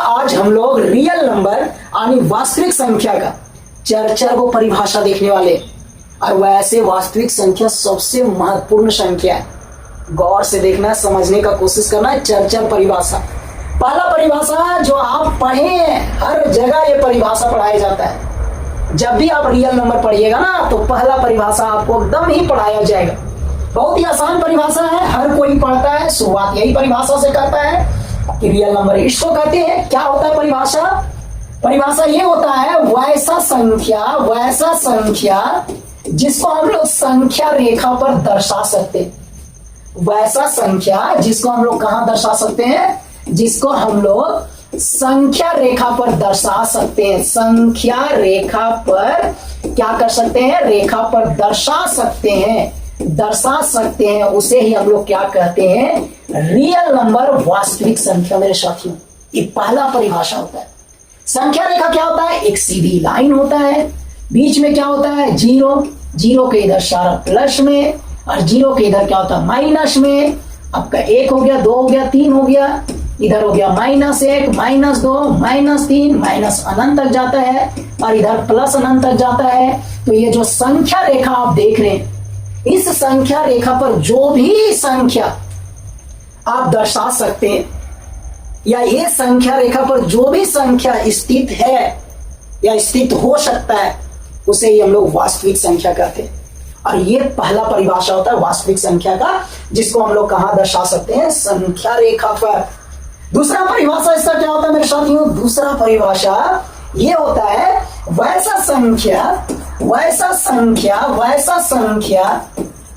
आज हम लोग रियल नंबर यानी वास्तविक संख्या का चर्चा को परिभाषा देखने वाले। और वैसे वास्तविक संख्या सबसे महत्वपूर्ण संख्या है। गौर से देखना, समझने का कोशिश करना है। चर्चा परिभाषा, पहला परिभाषा जो आप पढ़े हैं, हर जगह ये परिभाषा पढ़ाया जाता है। जब भी आप रियल नंबर पढ़िएगा ना, तो पहला परिभाषा आपको एकदम ही पढ़ाया जाएगा। बहुत ही आसान परिभाषा है, हर कोई पढ़ता है। शुरुआत यही परिभाषा से करता है कि रियल नंबर इसको कहते हैं। क्या होता है परिभाषा? परिभाषा ये होता है वैसा संख्या जिसको हम लोग संख्या रेखा पर दर्शा सकते हैं। वैसा संख्या जिसको हम लोग कहां दर्शा सकते हैं? जिसको हम लोग संख्या रेखा पर दर्शा सकते हैं। संख्या रेखा पर क्या कर सकते हैं? रेखा पर दर्शा सकते हैं। उसे ही हम लोग क्या कहते हैं? रियल नंबर, वास्तविक संख्या। मेरे साथियों, ये पहला परिभाषा होता है। संख्या रेखा क्या होता है? एक सीधी लाइन होता है, बीच में क्या होता है? जीरो के इधर सारा प्लस में, और जीरो के इधर क्या होता है? माइनस में। आपका 1 हो गया, 2 हो गया, 3 हो गया, इधर हो गया -1, -2, -3, माइनस अनंत तक जाता है, और इधर प्लस अनंत तक जाता है। तो ये जो संख्या रेखा आप देख रहे हैं, इस संख्या रेखा पर जो भी संख्या आप दर्शा सकते हैं, या ये संख्या रेखा पर जो भी संख्या स्थित है या स्थित हो सकता है, उसे ही हम लोग वास्तविक संख्या कहते हैं। और ये पहला परिभाषा होता है वास्तविक संख्या का, जिसको हम लोग कहां दर्शा सकते हैं? संख्या रेखा पर। दूसरा परिभाषा इसका क्या होता है मेरे साथियों? दूसरा परिभाषा ये होता है वैसा संख्या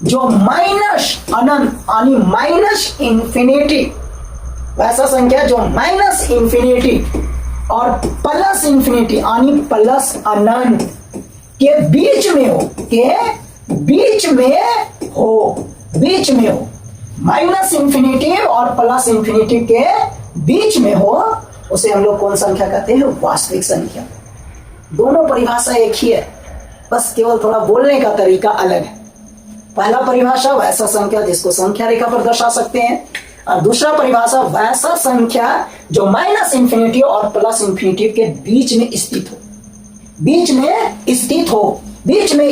जो माइनस अनंत यानी माइनस इंफिनिटी, वैसा संख्या जो माइनस इंफिनिटी और प्लस इंफिनिटी यानी प्लस अनंत के बीच में हो, माइनस इंफिनिटी और प्लस इंफिनिटी के बीच में हो, उसे हम लोग कौन संख्या कहते हैं? वास्तविक संख्या। दोनों परिभाषा एक ही है, बस केवल थोड़ा बोलने का तरीका अलग है। पहला परिभाषा वैसा संख्या जिसको संख्या रेखा पर दर्शा सकते हैं, और दूसरा परिभाषा वैसा संख्या जो माइनस इंफिनिटी और प्लस इंफिनिटी के बीच में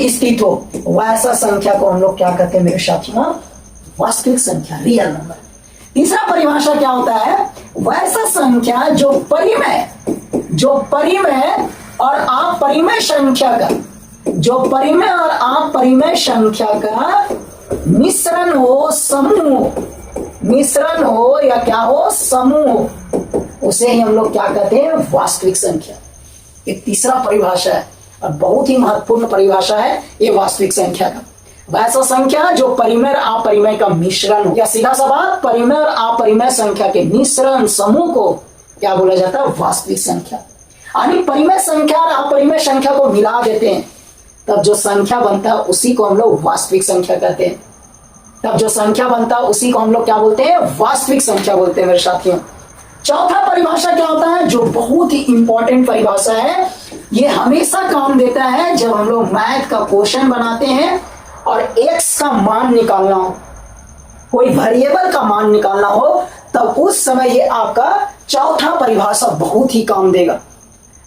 स्थित हो, वैसा संख्या को हम लोग क्या कहते हैं मेरे साथियों? वास्तविक संख्या, रियल नंबर। तीसरा परिभाषा क्या होता है? वैसा संख्या जो परिमेय और अपरिमेय संख्या का, परिमेय और अपरिमेय संख्या का मिश्रण हो या क्या हो? समूह, उसे ही हम लोग क्या कहते हैं? वास्तविक संख्या। ये तीसरा परिभाषा है और बहुत ही महत्वपूर्ण परिभाषा है ये वास्तविक संख्या का। वैसा संख्या जो परिमेय और अपरिमेय का मिश्रण हो, या सीधा सा बात, परिमेय और अपरिमेय संख्या के मिश्रण समूह को क्या बोला जाता है? वास्तविक संख्या। यानी परिमेय संख्या और अपरिमेय संख्या को मिला देते हैं, तब जो संख्या बनता है उसी को हम लोग वास्तविक संख्या कहते हैं। उसी को हम लोग क्या बोलते हैं? वास्तविक संख्या बोलते हैं मेरे साथियों। चौथा परिभाषा क्या होता है, जो बहुत ही इंपॉर्टेंट परिभाषा है, ये हमेशा काम देता है जब हम लोग मैथ का क्वेश्चन बनाते हैं और एक्स का मान निकालना हो, कोई वेरिएबल का मान निकालना हो, तब उस समय ये आपका चौथा परिभाषा बहुत ही काम देगा।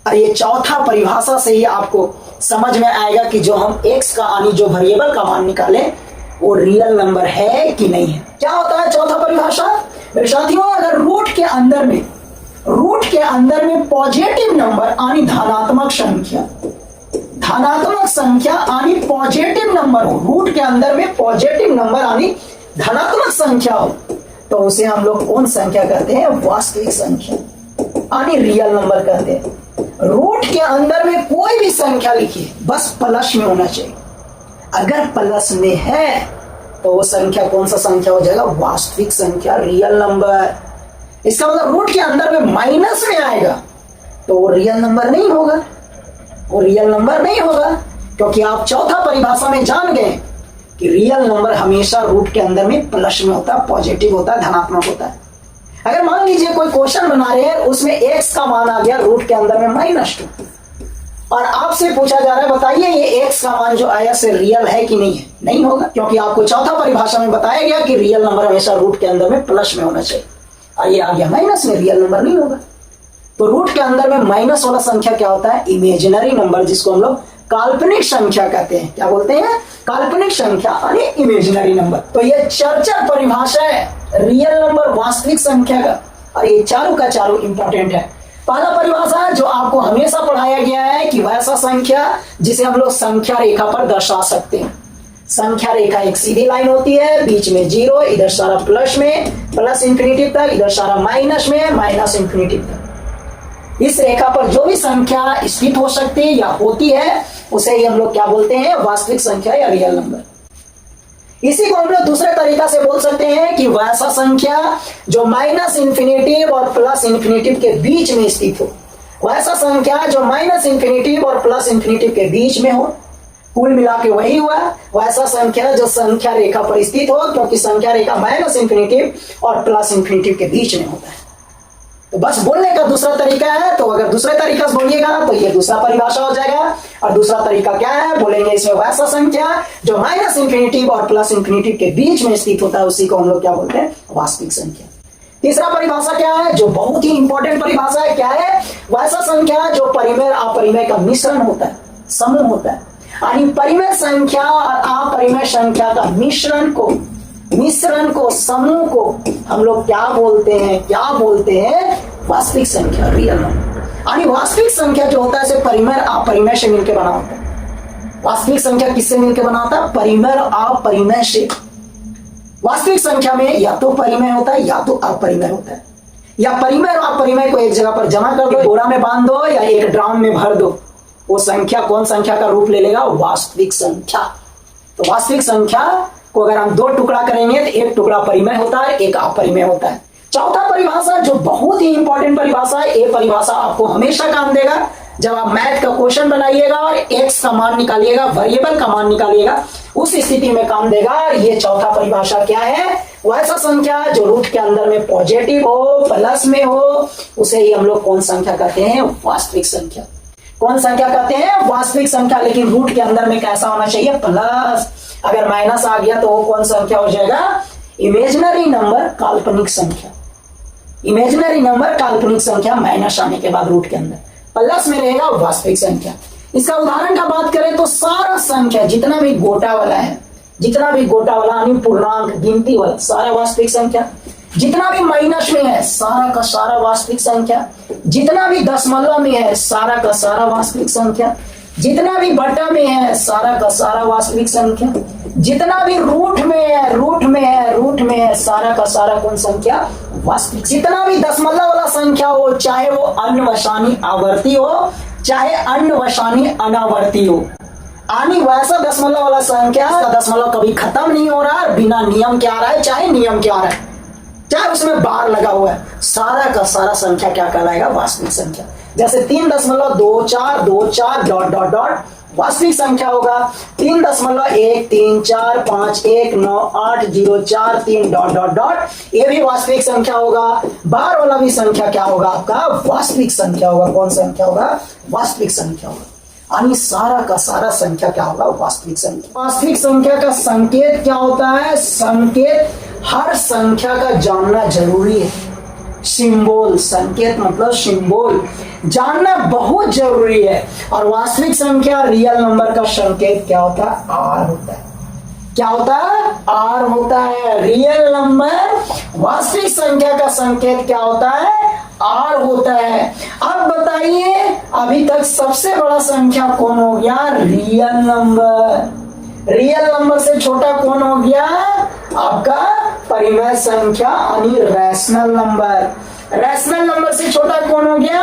और ये चौथा परिभाषा से ही आपको समझ में आएगा कि जो हम एक्स का यानी जो वेरिएबल का मान निकालें वो रियल नंबर है कि नहीं है। क्या होता है चौथा परिभाषा मेरे साथियों? अगर रूट के अंदर में पॉजिटिव नंबर यानी धनात्मक संख्या यानी पॉजिटिव नंबर हो, रूट के अंदर में पॉजिटिव नंबर यानी धनात्मक संख्या हो, तो उसे हम लोग कौन संख्या कहते हैं? वास्तविक संख्या यानी रियल नंबर कहते हैं। रूट के अंदर में कोई भी संख्या लिखिए, बस प्लस में होना चाहिए। अगर प्लस में है तो वो संख्या कौन सा संख्या हो जाएगा? वास्तविक संख्या, रियल नंबर। इसका मतलब रूट के अंदर में माइनस में आएगा तो वो रियल नंबर नहीं होगा, क्योंकि आप चौथा परिभाषा में जान गए कि रियल नंबर हमेशा रूट के अंदर में प्लस में होता है, पॉजिटिव होता है, धनात्मक होता है। अगर मान लीजिए कोई क्वेश्चन बना रहे हैं, उसमें एक्स का मान आ गया रूट के अंदर में -2, और आपसे पूछा जा रहा है बताइए ये एक्स का मान जो आया से रियल है कि नहीं है? नहीं होगा, क्योंकि आपको चौथा परिभाषा में बताया गया कि रियल नंबर हमेशा रूट के अंदर में प्लस में होना चाहिए, और ये आ गया माइनस में, रियल नंबर नहीं होगा। तो रूट के अंदर में माइनस वाला संख्या क्या होता है? इमेजिनरी नंबर, जिसको हम लोग काल्पनिक संख्या कहते हैं। क्या बोलते हैं? काल्पनिक संख्या यानी इमेजिनरी नंबर। तो ये चार परिभाषा है रियल नंबर, वास्तविक संख्या का, और ये चारों का चारों इंपॉर्टेंट है। पहला परिभाषा जो आपको हमेशा पढ़ाया गया है कि वैसा संख्या जिसे हम लोग संख्या रेखा पर दर्शा सकते हैं। संख्या रेखा एक सीधी लाइन होती है, बीच में जीरो, इधर सारा प्लस में, प्लस इंफिनिटी तक, इधर सारा माइनस में, माइनस इंफिनिटी तक। इस रेखा पर जो भी संख्या स्थित हो सकती है या होती है उसे ही हम लोग क्या बोलते हैं? वास्तविक संख्या या रियल नंबर। इसी को हम लोग दूसरे तरीका से बोल सकते हैं कि वैसा संख्या जो माइनस इंफिनिटी और प्लस इंफिनिटी के बीच में स्थित हो, वैसा संख्या जो माइनस इंफिनिटी और प्लस इंफिनिटी के बीच में हो, कुल मिला के वही हुआ वैसा संख्या जो संख्या रेखा पर स्थित हो, क्योंकि संख्या रेखा माइनस इंफिनिटी और प्लस इंफिनिटी के बीच में होता है। तो बस बोलने का दूसरा तरीका है। तो अगर दूसरे तरीका से बोलिएगा तो ये दूसरा परिभाषा हो जाएगा। और दूसरा तरीका क्या है? बोलेंगे इसमें वैसा संख्या जो माइनस इंफिनिटी और प्लस इंफिनिटी के बीच में स्थित होता है, उसी को हम लोग क्या बोलते हैं? वास्तविक संख्या। तीसरा परिभाषा क्या है जो बहुत ही इंपॉर्टेंट परिभाषा है? क्या है? वैसा संख्या जो परिमेय और अपरिमेय का मिश्रण होता है, समूह होता है। यानी परिमेय संख्या और अपरिमेय संख्या का मिश्रण को समूह को हम लोग क्या बोलते हैं? क्या बोलते हैं? वास्तविक संख्या, रियल नंबर। यानी वास्तविक संख्या जो होता है इसे परिमेय और अपरिमेय से मिलकर बना होता है। वास्तविक संख्या किससे मिलकर बना होता है? परिमेय और अपरिमेय से। वास्तविक संख्या में या तो परिमेय होता है या तो अपरिमेय होता है, या परिमेय और अपरिमेय को एक जगह पर जमा कर दो, बोरा में बांध दो या एक ड्राम में भर दो, वो संख्या कौन संख्या का रूप ले लेगा? वास्तविक संख्या। तो वास्तविक संख्या को अगर हम दो टुकड़ा करेंगे तो एक टुकड़ा परिमेय होता है, एक अपरिमेय होता है। चौथा परिभाषा जो बहुत ही इंपॉर्टेंट परिभाषा है, ये परिभाषा आपको हमेशा काम देगा जब आप मैथ का क्वेश्चन बनाइएगा और एक्स का मान निकालिएगा, वेरिएबल का मान निकालिएगा, उस स्थिति में काम देगा। और ये चौथा परिभाषा क्या है? वैसा संख्या जो रूट के अंदर में पॉजिटिव हो, प्लस में हो, उसे ही हम लोग कौन संख्या कहते हैं? वास्तविक संख्या। कौन संख्या कहते हैं? वास्तविक संख्या। लेकिन रूट के अंदर में कैसा होना चाहिए? प्लस। अगर माइनस आ गया तो वो कौन संख्या हो जाएगा? इमेजिनरी नंबर, काल्पनिक संख्या। इमेजिनरी नंबर, काल्पनिक संख्या माइनस आने के बाद रूट के अंदर प्लस में रहेगा वास्तविक संख्या। इसका उदाहरण का बात करें तो सारा संख्या जितना भी गोटा वाला है, जितना भी गोटा वाला यानी पूर्णांक गिनती वाला सारा वास्तविक संख्या, जितना भी माइनस में है सारा का सारा वास्तविक संख्या, जितना भी दशमलव में है सारा का सारा वास्तविक संख्या, जितना भी बटा में है सारा का सारा वास्तविक संख्या, जितना भी रूट में है सारा का सारा कौन संख्या? वास्तविक। जितना भी दशमलव वाला संख्या हो, चाहे वो अन्वसानी आवर्ती हो चाहे अन्वसानी अनावर्ती हो, यानी वैसा दशमलव वाला संख्या दशमलव कभी खत्म नहीं हो रहा है, बिना नियम के आ रहा है, चाहे नियम के आ रहा है, चाहे उसमें बार लगा हुआ है, सारा का सारा संख्या क्या कहलाएगा? वास्तविक संख्या। जैसे 3.24 डॉट डॉट डॉट वास्तविक संख्या होगा। 3.134519804 डॉट डॉट डॉट ये भी वास्तविक संख्या होगा। बार वाला भी संख्या क्या होगा? आपका वास्तविक संख्या होगा। कौन संख्या होगा? वास्तविक संख्या होगा। यानी सारा का सारा संख्या क्या होगा? वास्तविक संख्या। वास्तविक संख्या का संकेत क्या होता है? संकेत हर संख्या का जानना जरूरी है। सिंबल, संकेत मतलब सिंबल जानना बहुत जरूरी है। और वास्तविक संख्या रियल नंबर का संकेत क्या होता है? आर होता है। क्या होता है? आर होता है। रियल नंबर वास्तविक संख्या का संकेत क्या होता है? आर होता है। अब बताइए अभी तक सबसे बड़ा संख्या कौन हो गया? Real number. रियल नंबर से छोटा कौन हो गया? आपका परिमेय संख्या यानी रैशनल नंबर। रैशनल नंबर से छोटा कौन हो गया?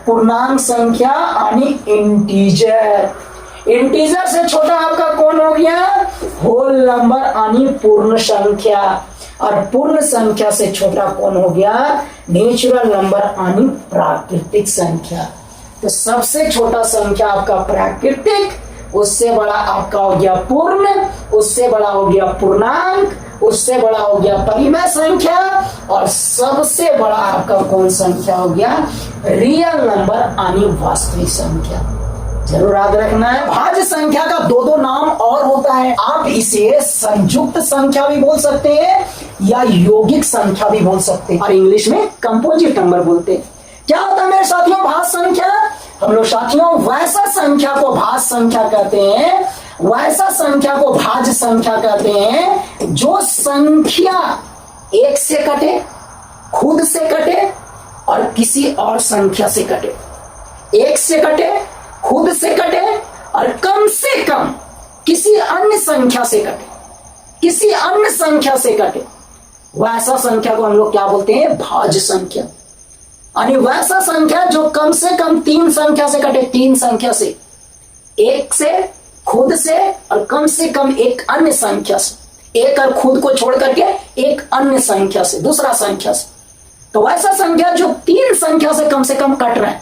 पूर्णांक संख्या यानी इंटीजर। इंटीजर से छोटा आपका कौन हो गया? होल नंबर यानी पूर्ण संख्या। और पूर्ण संख्या से छोटा कौन हो गया? नेचुरल नंबर यानी प्राकृतिक संख्या। तो सबसे छोटा संख्या आपका प्राकृतिक, उससे बड़ा आपका हो गया पूर्ण, उससे बड़ा हो गया पूर्णांक, उससे बड़ा हो गया परिमेय संख्या, और सबसे बड़ा आपका कौन संख्या हो गया? रियल नंबर यानी वास्तविक संख्या। जरूर याद रखना है। भाज्य संख्या का दो नाम और होता है। आप इसे संयुक्त संख्या भी बोल सकते हैं या यौगिक संख्या भी बोल सकते हैं, और इंग्लिश में कंपोजिट नंबर बोलते हैं। क्या होता है मेरे साथ? भाज्य संख्या? हम लोग साथियों वैसा संख्या को भाज्य संख्या कहते हैं, वैसा संख्या को भाज्य संख्या कहते हैं जो संख्या एक से कटे, खुद से कटे और किसी और संख्या से कटे। एक से कटे, खुद से कटे और कम से कम किसी अन्य संख्या से कटे, किसी अन्य संख्या से कटे, वैसा संख्या को हम लोग क्या बोलते हैं? भाज्य संख्या। यानी वैसा संख्या जो कम से कम 3 संख्या से कटे, 3 संख्या से, एक से, खुद से और कम से कम एक अन्य संख्या से, एक और खुद को छोड़ करके एक अन्य संख्या से, दूसरा संख्या से। तो वैसा संख्या जो 3 संख्या से कम कट रहा है,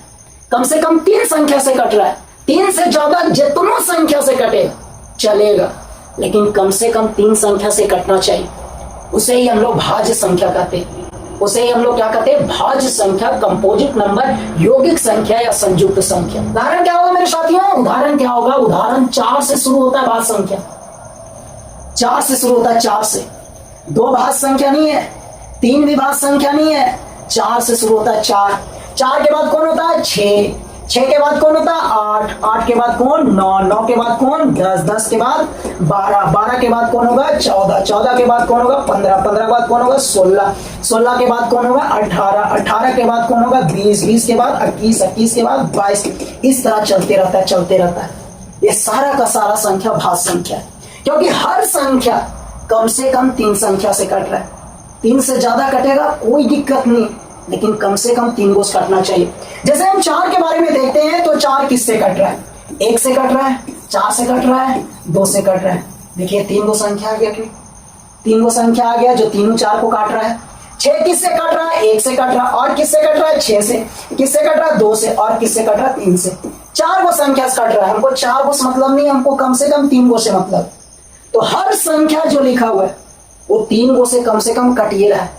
कम से कम 3 संख्या से कट रहा है, 3 से ज्यादा जितनों संख्या से कटे चलेगा, लेकिन कम से कम 3 संख्या से कटना चाहिए, उसे ही हम लोग भाज्य संख्या कहते हैं। उसे ही हम लोग क्या कहते हैं? भाज्य संख्या, कंपोजिट नंबर, यौगिक संख्या या संयुक्त संख्या। उदाहरण क्या होगा मेरे साथियों? उदाहरण क्या होगा? उदाहरण 4 से शुरू होता है भाज्य संख्या, 4 से शुरू होता है, 4 से। 2 भाज्य संख्या नहीं है, 3 भी भाज्य संख्या नहीं है, 4 से शुरू होता है। 4 के बाद कौन होता है? 6 के बाद कौन होता है? 8 के बाद कौन? 9 के बाद कौन? 10 के बाद 12 के बाद कौन होगा? 14 के बाद कौन होगा? 15 के बाद कौन होगा? 16 के बाद कौन होगा? 18 के बाद कौन होगा? 20 के बाद 21 के बाद 22। इस तरह चलते रहता है। ये सारा का सारा संख्या भाज्य संख्या है, क्योंकि हर संख्या कम से कम 3 संख्या से कट रहा है। 3 से ज्यादा कटेगा कोई दिक्कत नहीं, लेकिन कम से कम 3 को कटना चाहिए। जैसे हम 4 के बारे में देखते हैं तो 4 किससे कट रहा है? 1 से कट रहा है, 4 से कट रहा है, 2 से कट रहा है। देखिए 3 को संख्या आ गया, 3 को संख्या आ गया जो तीनों 4 को काट रहा है। 6 किससे कट रहा है? 1 से कट रहा है। और किससे कट रहा है? 6 से। किससे कट रहा है? 2 से। और किससे कट रहा है? 3 से। 4 को संख्या से कट रहा है। हमको 4 को से मतलब नहीं, हमको कम से कम 3 को से मतलब। तो हर संख्या जो लिखा हुआ है वो 3 को से कम कट ही रहा है।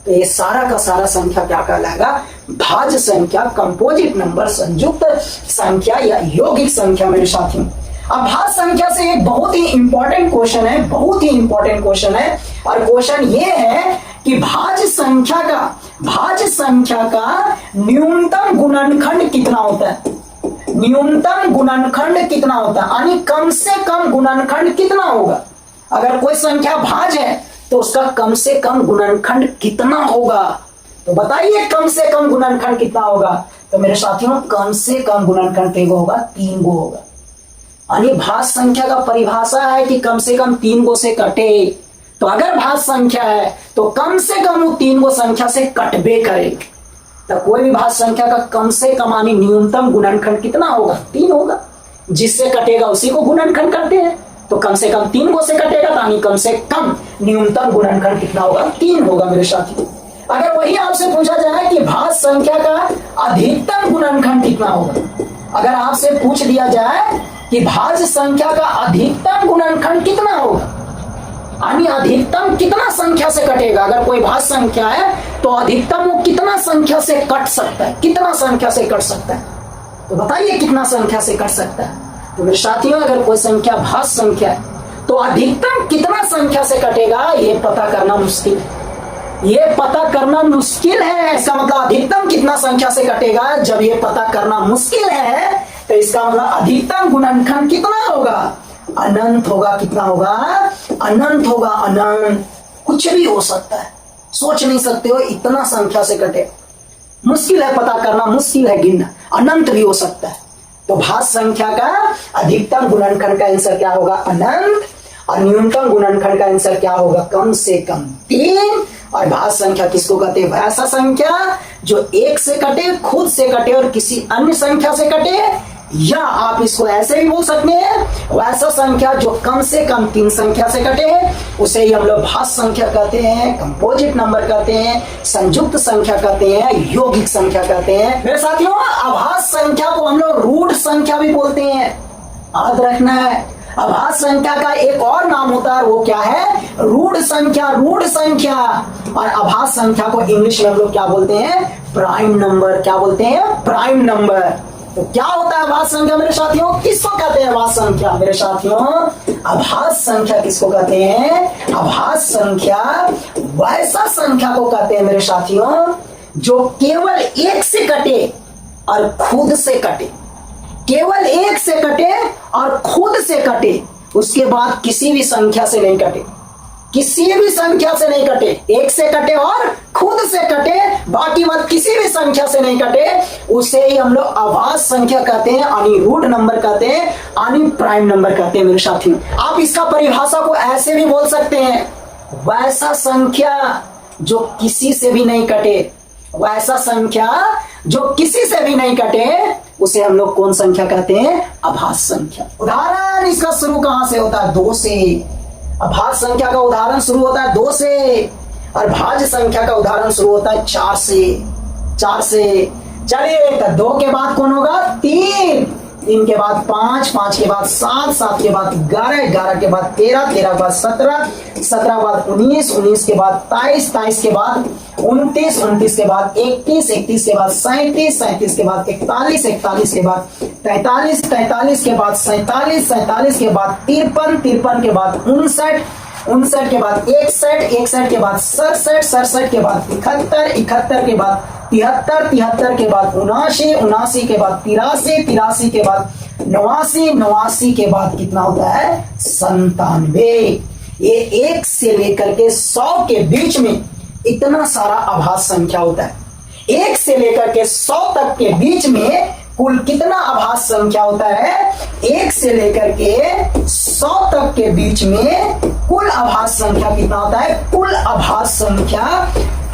तो ये सारा का सारा संख्या क्या कहलाएगा? भाज्य संख्या, कंपोजिट नंबर, संयुक्त संख्या या यौगिक संख्या मेरे साथियों। अब भाज्य संख्या से एक बहुत ही इंपॉर्टेंट क्वेश्चन है, बहुत ही इंपॉर्टेंट क्वेश्चन है। और क्वेश्चन ये है कि भाज्य संख्या का न्यूनतम गुणनखंड कितना होता है? न्यूनतम गुणनखंड कितना होता है? यानी कम से कम गुणनखंड कितना होगा? अगर कोई संख्या भाज्य है तो उसका कम से कम गुणनखंड कितना होगा? तो बताइए कम से कम गुणनखंड कितना होगा? तो मेरे साथियों कम से कम गुणनखंड कितना होगा? 3 गो होगा। यानी भाज्य संख्या का परिभाषा है कि कम से कम 3 गो से कटे। तो अगर भाज्य संख्या है तो कम से कम वो 3 गो संख्या से कटबे करेगी। तो कोई भी भाज्य संख्या का कम से कम यानी न्यूनतम गुणनखंड कितना होगा? 3 होगा। जिससे कटेगा उसी को गुणनखंड करते हैं। तो कम से कम 3 गो से कटेगा, यानी कम से कम न्यूनतम गुणनखंड कितना होगा? 3 होगा मेरे साथियों। अगर वही आपसे पूछा जाए कि भाज्य संख्या का अधिकतम गुणनखंड कितना होगा, अगर आपसे पूछ दिया जाए कि भाज्य संख्या का अधिकतम गुणनखंड कितना होगा, यानी अधिकतम कितना संख्या से कटेगा? अगर कोई भाज्य संख्या है तो अधिकतम वो कितना संख्या से कट सकता है? कितना संख्या से कट सकता है? तो बताइए कितना संख्या से कट सकता है? तो मेरे साथियों अगर कोई संख्या भाज्य संख्या है तो अधिकतम कितना संख्या से कटेगा ये पता करना मुश्किल है। ये पता करना मुश्किल है। इसका मतलब अधिकतम कितना संख्या से कटेगा जब ये पता करना मुश्किल है तो इसका मतलब अधिकतम गुणनखंड कितना होगा? अनंत होगा। कितना होगा? अनंत होगा। अनंत। कुछ भी हो सकता है, सोच नहीं सकते हो इतना संख्या से कटे। मुश्किल है पता करना, मुश्किल है गिनना, अनंत भी हो सकता है। तो भाज्य संख्या का अधिकतम गुणनखंड का आंसर क्या होगा? अनंत। और न्यूनतम गुणनखंड का आंसर क्या होगा? कम से कम 3। और भाज्य संख्या किसको कहते हैं? वैसा संख्या जो 1 से कटे, खुद से कटे और किसी अन्य संख्या से कटे, या आप इसको ऐसे भी बोल सकते हैं वैसा संख्या जो कम से कम 3 संख्या से कटे, उसे ही हम लोग भाज्य संख्या कहते हैं, कंपोजिट नंबर कहते हैं, संयुक्त संख्या कहते हैं, यौगिक संख्या कहते हैं। मेरे साथियों अभाज्य संख्या को हम लोग रूढ़ संख्या भी बोलते हैं, याद रखना है। अभाज्य संख्या का एक और नाम होता है, वो क्या है? रूढ़ संख्या। रूढ़ संख्या। और अभाज्य संख्या को इंग्लिश में हम लोग क्या बोलते हैं? Prime number. क्या बोलते हैं? Prime number. तो क्या होता है अभाज्य संख्या मेरे साथियों? किसको कहते हैं अभाज्य संख्या मेरे साथियों? अभाज्य संख्या किसको कहते हैं? अभाज्य संख्या वैसा संख्या को कहते हैं मेरे साथियों जो केवल 1 से कटे, और खुद से कटे, केवल एक से कटे और खुद से कटे, उसके बाद किसी भी संख्या से नहीं कटे, किसी भी संख्या से नहीं कटे, एक से कटे और खुद से कटे, बाकी बात किसी भी संख्या से नहीं कटे, उसे ही हम लोग अभाज्य संख्या कहते हैं, यानी रूट नंबर कहते हैं, यानी प्राइम नंबर कहते हैं मेरे साथियों। आप इसका परिभाषा को ऐसे भी बोल सकते हैं, वैसा संख्या जो किसी से भी नहीं कटे, वैसा संख्या जो किसी से भी नहीं कटे, उसे हम लोग कौन संख्या कहते हैं? अभाज्य संख्या। उदाहरण इसका शुरू कहां से होता है? 2 से। अभाज्य संख्या का उदाहरण शुरू होता है 2 से, और भाज्य संख्या का उदाहरण शुरू होता है 4 से। चलिए, तो 2 के बाद कौन होगा? 3, 3 के बाद 5, 5 के बाद 7, 7 के बाद 11, 11 के बाद 13, 13 के बाद 17, 17 के बाद 19, 19 के बाद 23, 23 के बाद 29, 29 के बाद 31, 31 के बाद 37, 37 के बाद 41, 41 के बाद 43, 43 के बाद 47, 47 के बाद 53, 53 के बाद 59, 59 के बाद 61, 61 के बाद 67, 67 के बाद 71, 71 के बाद 73, 73 के बाद 79, 79 के बाद 83, 83 के बाद 89, 89 के बाद कितना होता है? 97। ये 1 से लेकर के 100 के बीच में इतना सारा अभाज्य संख्या होता है। 1 से लेकर के 100 तक के बीच में कुल कितना अभाज्य संख्या होता है? 1 से लेकर के 100 तक के बीच में कुल अभाज्य संख्या कितना होता है? कुल अभाज्य संख्या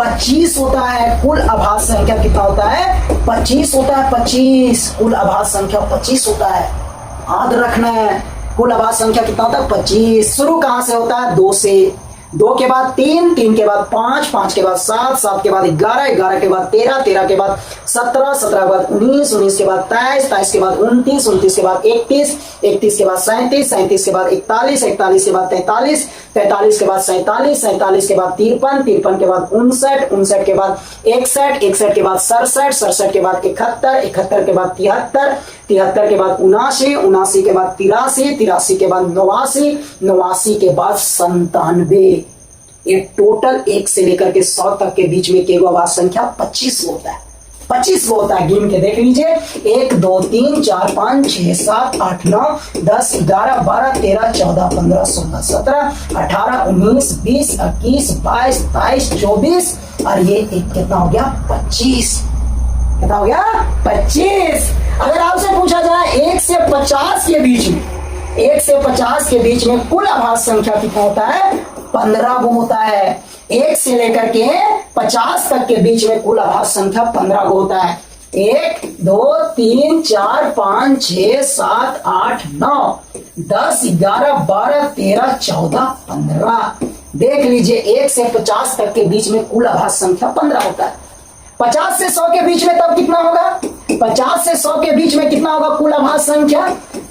25 होता है। कुल अभाज्य संख्या कितना होता है? 25 होता है। 25 कुल अभाज्य संख्या 25 होता है। याद रखना है, कुल अभाज्य संख्या कितना होता है? 25। शुरू कहां से होता है? 2 से। 2 के बाद 3, 3 के बाद 5, 5 के बाद 7, 7 के बाद 11, 11 के बाद 13, 13 के बाद 17, 17 के बाद 19, 19 के बाद 23, 23 के बाद 29, 29 के बाद 31, 31 के बाद 37, 37 के बाद 41, 41 के बाद 43, 43 के बाद 47, 47 के बाद 53, 53 के बाद 59, 59 के बाद 61, 61 के बाद 67, 67 के बाद 71, 71 के बाद 73, 73 के बाद 79, 79 के बाद 83, 83 के बाद 89, 89 के बाद 97। ये टोटल 1 से लेकर के 100 तक के बीच में केवल अभाज्य संख्या 25 होता है। 25 होता है। गिन के देख लीजिए, 1 2 3 4 5 6 7 8 9 10 11 12 13 14 15 16 17 18 19 20 21 22 23 24 और ये एक कितना हो गया? 25। कितना हो गया? 25। अगर आपसे पूछा जाए 1 से 50 के बीच में, 1 से 50 के बीच में कुल अभाज्य संख्या कितना होता है? 15 गो होता है। 1 से लेकर के 50 तक के बीच में कुल अभाज्य संख्या 15 गो होता है। 1 2 3 4 5 6 7 8 9 10 11 12 13 14 15। देख लीजिए, 1 से 50 तक के बीच में कुल अभाज्य संख्या 15 होता है। 50 से 100 के बीच में तब कितना होगा? 50 से 100 के बीच में कितना होगा कुल अभाज्य संख्या?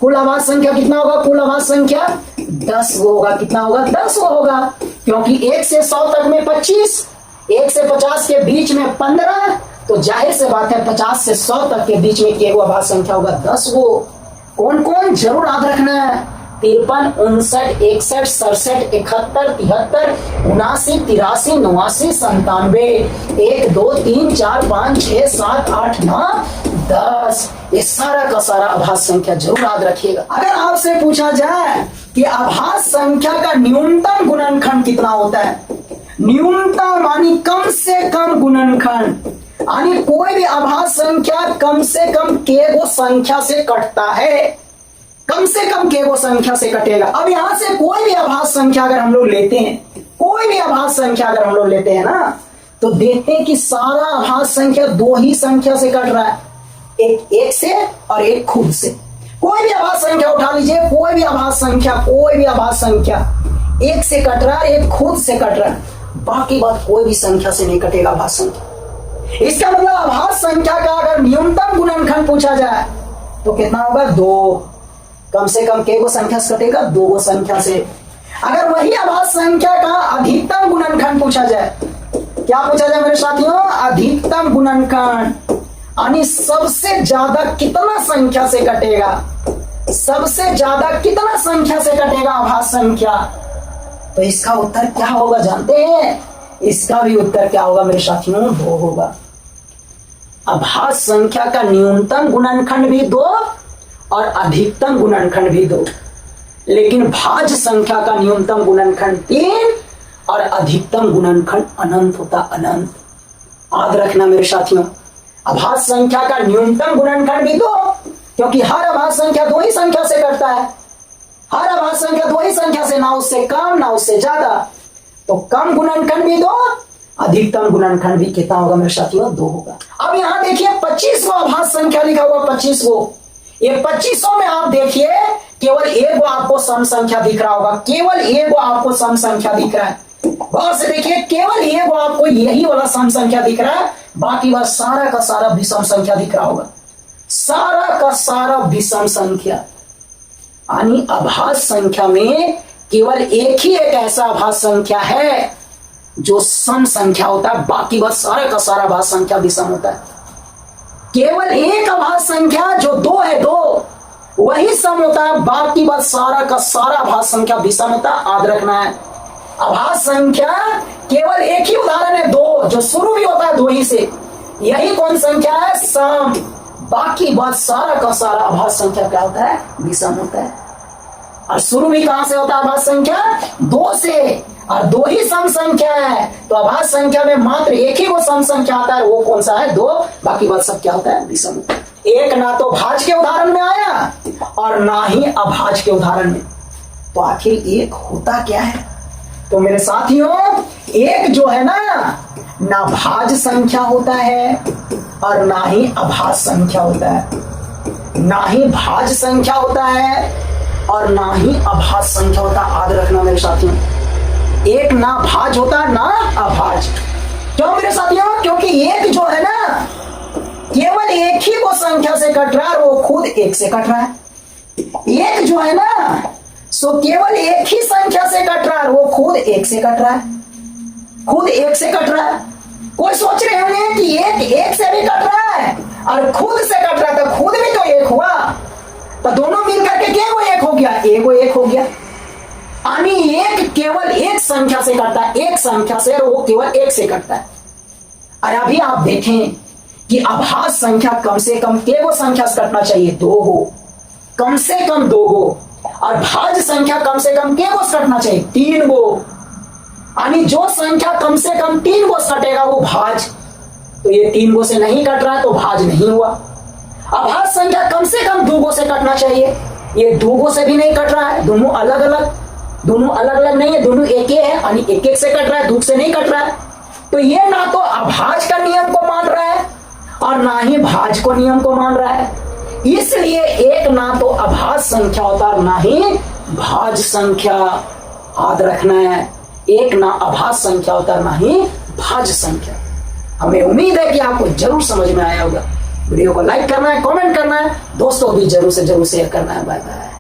कुल अभाज्य संख्या कितना होगा? कुल अभाज्य संख्या 10 वो होगा। कितना होगा? 10 वो होगा, क्योंकि 1 से 100 तक में 25, 1 से 50 के बीच में 15, तो जाहिर से बात है 50 से 100 तक के बीच में केवल अभाज्य संख्या होगा 10 वो। कौन कौन? जरूर याद रखना है। 53 59 61 67 71 73 79 83 89 97 1 2 3 4 5 6 7 8 9 10। ये सारा का सारा अभाज्य संख्या जरूर याद रखिएगा। अगर आपसे पूछा जाए कि अभाज्य संख्या का न्यूनतम गुणनखंड कितना होता है? न्यूनतम मानी कम से कम गुणनखंड, यानी कोई भी अभाज्य संख्या कम से कम केगो संख्या से कटता है। कम से कम केगो संख्या से कटेगा। अब यहां से कोई भी अभाज्य संख्या अगर हम लोग लेते हैं, कोई भी अभाज्य संख्या अगर हम लोग लेते हैं ना, तो देखते हैं कि सारा अभाज्य संख्या 2 ही संख्या से कट रहा है, एक से और एक खुद से। कोई भी अभाज्य संख्या उठा लीजिए, कोई भी अभाज्य संख्या, कोई भी अभाज्य संख्या 1 से कट रहा है, एक खुद से कट रहा है, बाकी बात कोई भी संख्या से नहीं कटेगा अभाज्य संख्या। इसका मतलब अभाज्य संख्या का अगर न्यूनतम गुणनखंड पूछा जाए तो कितना होगा? 2। कम से कम केगो संख्या से कटेगा? 2 संख्या से। अगर वही अभाज्य संख्या का अधिकतम गुणनखंड पूछा जाए, क्या पूछा जाए मेरे साथियों? अधिकतम गुणनखंड, यानी सबसे ज्यादा कितना संख्या से कटेगा, सबसे ज्यादा कितना संख्या से कटेगा अभाज्य संख्या, तो इसका उत्तर क्या होगा जानते हैं? इसका भी उत्तर क्या होगा मेरे साथियों? 2 होगा। अभाज्य संख्या का न्यूनतम गुणनखंड भी 2 और अधिकतम गुणनखंड भी 2, लेकिन भाज्य संख्या का न्यूनतम गुणनखंड 3 और अधिकतम गुणनखंड अनंत होता, अनंत। याद रखना मेरे साथियों, अभाज्य संख्या का न्यूनतम गुणनखंड भी 2, क्योंकि हर अभाज्य संख्या 2 ही संख्या से कटता है, हर अभाज्य संख्या 2 ही संख्या से, ना उससे कम ना उससे ज्यादा। तो कम गुणनखंड भी 2, अधिकतम गुणनखंड भी कितना होगा मेरे साथियों? 2 होगा। अब यहां देखिए 25वां अभाज्य संख्या लिखा हुआ, 25वां। ये 25वां में आप देखिए केवल एक आपको सम संख्या दिख रहा होगा, केवल एक आपको सम संख्या दिख रहा है। गौर से देखिए, केवल एक आपको यही वाला सम संख्या दिख रहा है, बाकी वह सारा का सारा विषम संख्या दिख रहा होगा, सारा का सारा विषम संख्या। यानी अभाज्य संख्या में केवल एक ही एक ऐसा अभाज्य संख्या है जो सम संख्या होता है, बाकी वह सारा का सारा अभाज्य संख्या विषम होता है। केवल एक अभाज्य संख्या जो 2 है, 2 वही सम होता है, बाकी वह सारा का सारा अभाज्य संख्या विषम होता है। याद रखना है, अभाज्य संख्या केवल एक ही उदाहरण है 2, जो शुरू भी होता है 2 ही से, यही कौन संख्या है? सम। बाकी बात सारा का सारा अभाज्य संख्या क्या होता है? विषम होता है। और शुरू भी कहां से होता है अभाज्य संख्या? 2 से, और 2 ही सम संख्या है, तो अभाज्य संख्या में मात्र एक ही वो सम संख्या आता है, वो कौन सा है? 2। बाकी बात सब क्या होता है? विषम होता है। एक ना तो भाज्य के उदाहरण में आया और ना ही अभाज्य के उदाहरण में, तो आखिर एक होता क्या है? तो मेरे साथियों, एक जो है ना भाज्य संख्या होता है और ना ही अभाज्य संख्या होता है, ना ही भाज्य संख्या होता है और ना ही अभाज्य संख्या होता है। याद रखना मेरे साथियों, एक ना भाज्य होता है ना अभाज्य। क्यों मेरे साथियों? क्योंकि एक जो है ना केवल एक ही वो संख्या से कट रहा है, वो खुद एक से कट रहा है। एक जो है ना सो केवल एक ही संख्या से कट रहा है, वो खुद एक से कट रहा है, खुद एक से कट रहा है। कोई सोच रहे होंगे कि एक से भी कट रहा है और खुद से कट रहा है, तो खुद भी तो एक हुआ, तो दोनों मिलकर के क्या वो एक हो गया? एक हो गया। यानी एक केवल एक संख्या से कटता है, एक संख्या से, और वो केवल एक से कटता है। और अभी आप देखें कि अभाज्य संख्या कम से कम केवल संख्या से कटना चाहिए? 2 गो, कम से कम 2 गो। और भाज्य संख्या कम से कम केवल कटना चाहिए? 3 गो। यानी जो संख्या कम से कम 3 गो कटेगा वो भाज्य, तो ये 3 गो से नहीं कट रहा है तो भाज्य नहीं हुआ। अभाज्य संख्या कम से कम 2 गो से कटना चाहिए, ये 2 गो से भी नहीं कट रहा है, दोनों अलग अलग नहीं है, दोनों एक ही है, यानी एक से कट रहा है, 2 से नहीं कट रहा है। तो ये ना तो अभाज्य का नियम को मान रहा है और ना ही भाज्य को नियम को मान रहा है। इसलिए एक ना तो अभाज्य संख्या होता है ना ही भाज्य संख्या। याद रखना है, एक ना अभाज्य संख्या होता है ना ही भाज्य संख्या। हमें उम्मीद है कि आपको जरूर समझ में आया होगा। वीडियो को लाइक करना है, कमेंट करना है, दोस्तों भी जरूर से जरूर शेयर करना है। Bye bye.